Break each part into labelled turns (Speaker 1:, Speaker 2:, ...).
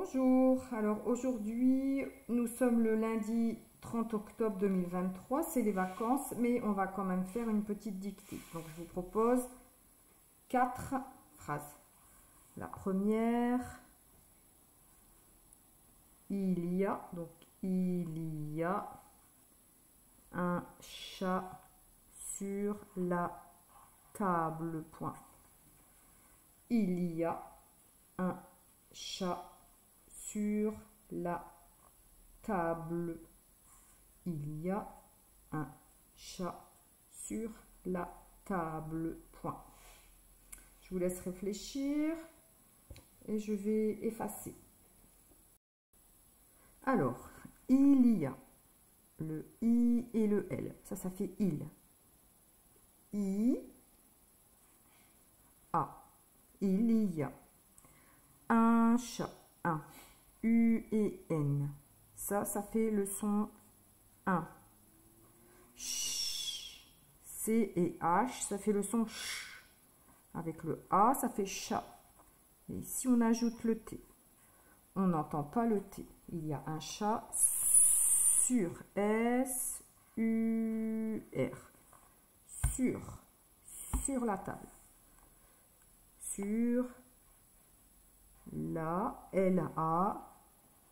Speaker 1: Bonjour, alors aujourd'hui nous sommes le lundi 30 octobre 2023, c'est les vacances mais on va quand même faire une petite dictée. Donc je vous propose 4 phrases. La première, il y a un chat sur la table, point. Il y a un chat sur la table. Il y a un chat sur la table, point. Je vous laisse réfléchir et je vais effacer. Alors, il y a le I et le L. Ça fait il. I, A. Il y a un chat, un. U et N. Ça fait le son 1. Ch. C et H, ça fait le son ch. Avec le A, ça fait chat. Et si on ajoute le T, on n'entend pas le T. Il y a un chat sur S, U, R. Sur la table. Sur la, L-A,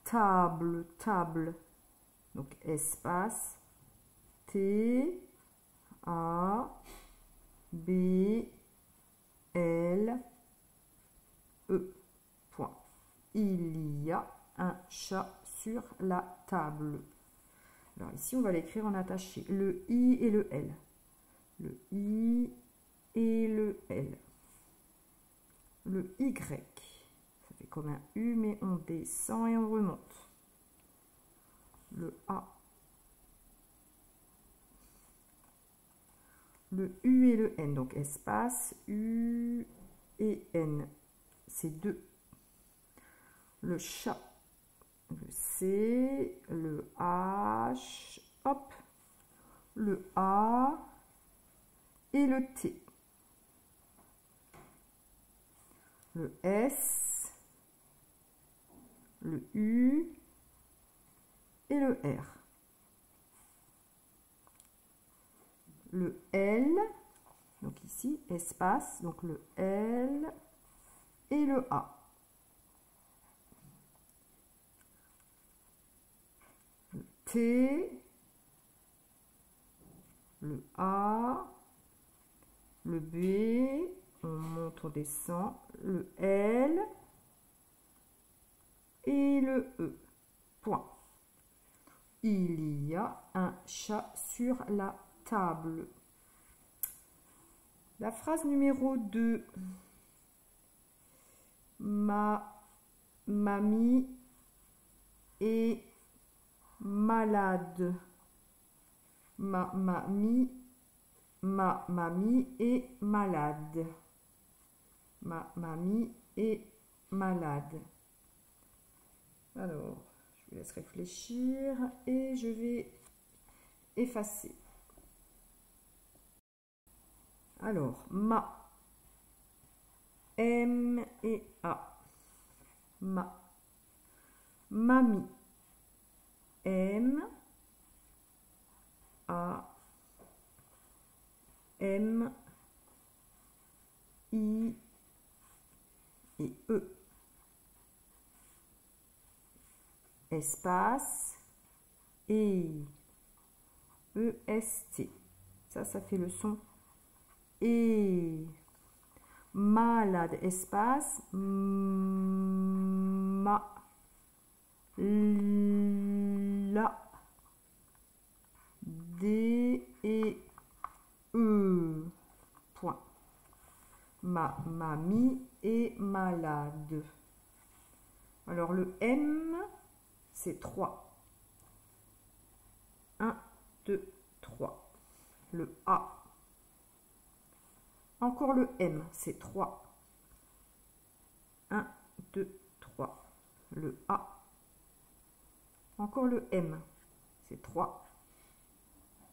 Speaker 1: table. Donc espace, T, A, B, L, E, point. Il y a un chat sur la table. Alors ici, on va l'écrire en attaché. Le I et le L. Le I et le L. Le Y. Ça fait comme un U, mais on descend et on remonte. Le A. Le U et le N. Donc espace, U et N. C'est 2. Le chat. Le C, le H, hop, le A et le T. Le S, le U et le R. Le L, donc ici, espace, donc le L et le A. Le T, le A, le B, on monte, on descend, le L et le E. Point. Il y a un chat sur la table. La phrase numéro 2. Ma mamie est malade. Ma mamie est malade. Ma mamie est malade. Alors, je vous laisse réfléchir et je vais effacer. Alors, ma, M et A. Ma, mamie, M, A, M, I et E. Espace, et, E-S-T. Ça fait le son et. Malade, espace, ma, la, D et E. Point. Ma mamie est malade. Alors le M, c'est 3. 1, 2, 3. Le A. Encore le M, c'est 3. 1, 2, 3. Le A. Encore le M, c'est 3.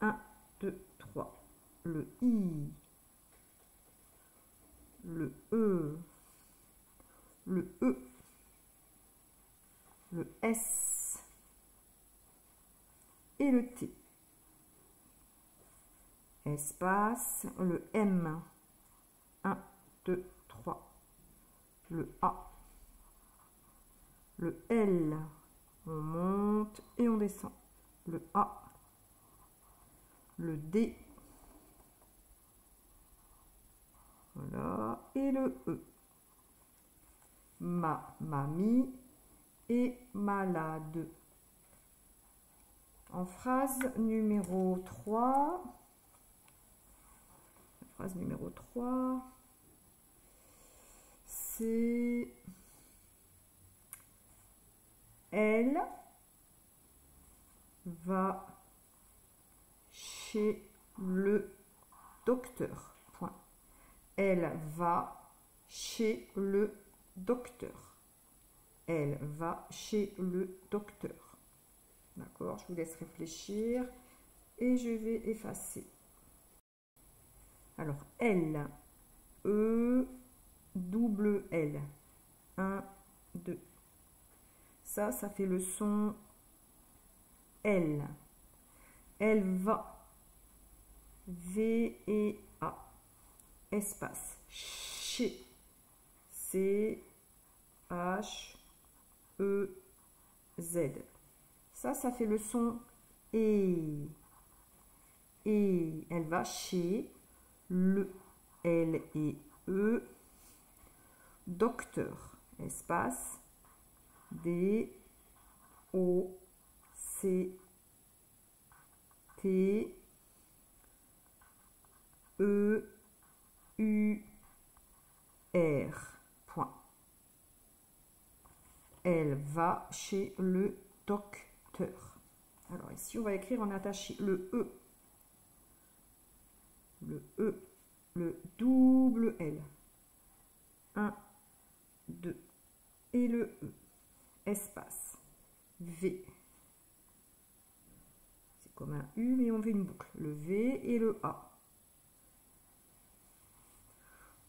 Speaker 1: 1, 2, 3. Le I. Le E. Le E. S et le T. Espace, le M. 1, 2, 3. Le A. Le L. On monte et on descend. Le A. Le D. Voilà. Et le E. Ma mamie est malade. En phrase numéro 3. Phrase numéro 3. C'est elle va chez le docteur. Point. Elle va chez le docteur. Elle va chez le docteur. D'accord, je vous laisse réfléchir et je vais effacer. Alors, L, E, double L. 1, 2. Ça fait le son L. Elle va. V et A. Espace. Chez. C, H, E, Z. Ça fait le son E. Et elle va chez le L et E. Docteur. Espace. D, O, C, T, E, U, R. Point. Elle va chez le docteur. Alors ici, on va écrire en attaché le E. Le E. Le double L. 1, 2. Et le E. Espace. V. C'est comme un U, mais on fait une boucle. Le V et le A.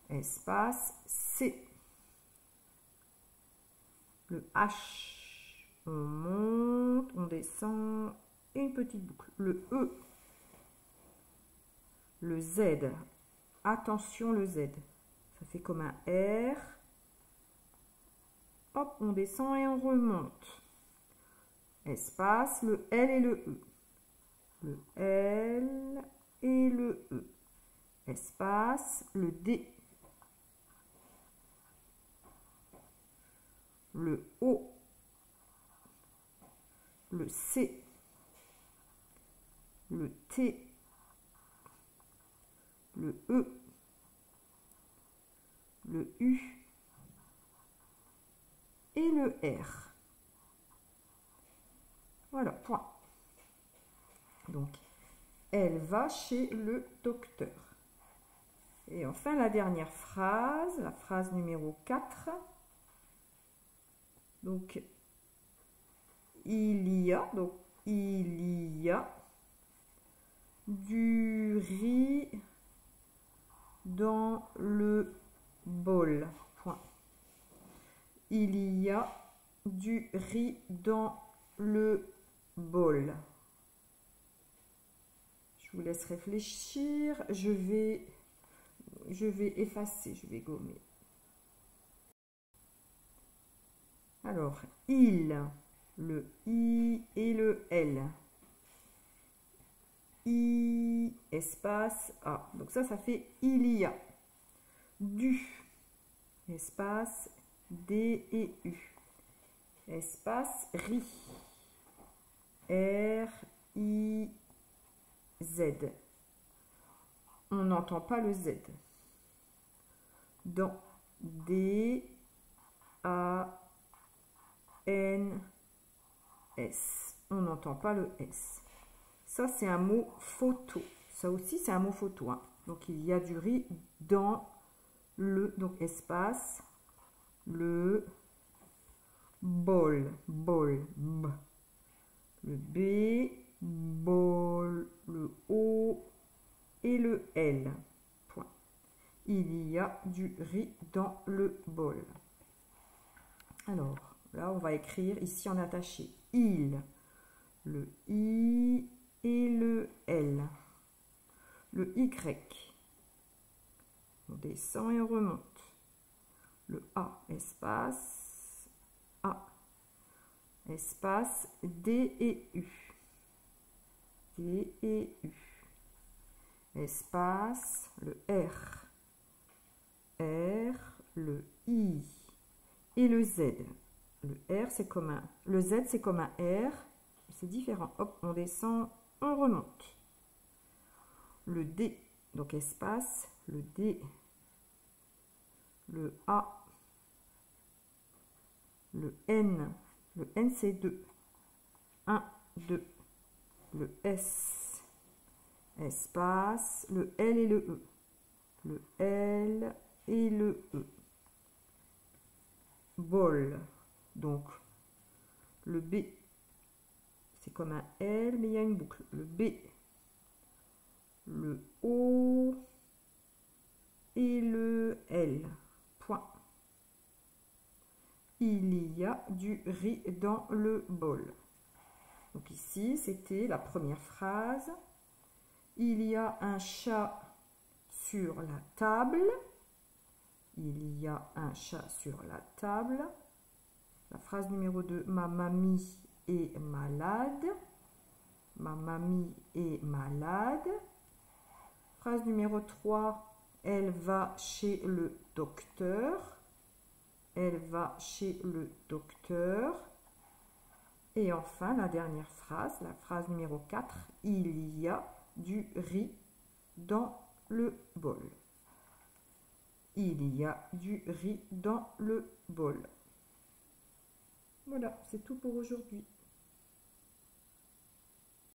Speaker 1: Espace. C. Le H. On monte, on descend. Et une petite boucle. Le E. Le Z. Attention, le Z. Ça fait comme un R. Hop, on descend et on remonte. Espace, le L et le E. Le L et le E. Espace, le D. Le O. Le C. Le T. Le E. Le U. Et le R. Voilà, point. Donc, elle va chez le docteur. Et enfin, la dernière phrase, la phrase numéro 4. Donc, il y a du riz dans le bol. Point. Il y a du riz dans le bol. Je vous laisse réfléchir. Je vais effacer, je vais gommer. Alors, il, le I et le L. I, espace A. Donc ça fait il y a. Du, espace D et U. Espace riz. R, I, Z. On n'entend pas le Z. Dans D, A, N, S. On n'entend pas le S. Ça, c'est un mot photo. Ça aussi, c'est un mot photo. Hein. Donc, il y a du riz dans le, donc espace, le bol, bol, b. Le B, bol, le O et le L. Point. Il y a du riz dans le bol. Alors, là, on va écrire ici en attaché. Il, le I et le L. Le Y. On descend et on remonte. Le A, espace A. Espace D et U. D et U. Espace le R. R, le I et le Z. Le R, c'est comme un... Le Z, c'est comme un R. C'est différent. Hop, on descend, on remonte. Le D, donc espace, le D. Le A. Le N. Le N, c'est 2. 1, 2. Le S. Espace, le L et le E. Le L et le E. Bol. Donc, le B, c'est comme un L, mais il y a une boucle. Le B, le O et le L. Point. Il y a du riz dans le bol. Donc ici, c'était la première phrase. Il y a un chat sur la table. Il y a un chat sur la table. La phrase numéro 2, ma mamie est malade. Ma mamie est malade. Phrase numéro 3, elle va chez le docteur. Elle va chez le docteur. Et enfin, la dernière phrase, la phrase numéro 4, il y a du riz dans le bol. Il y a du riz dans le bol. Voilà, c'est tout pour aujourd'hui.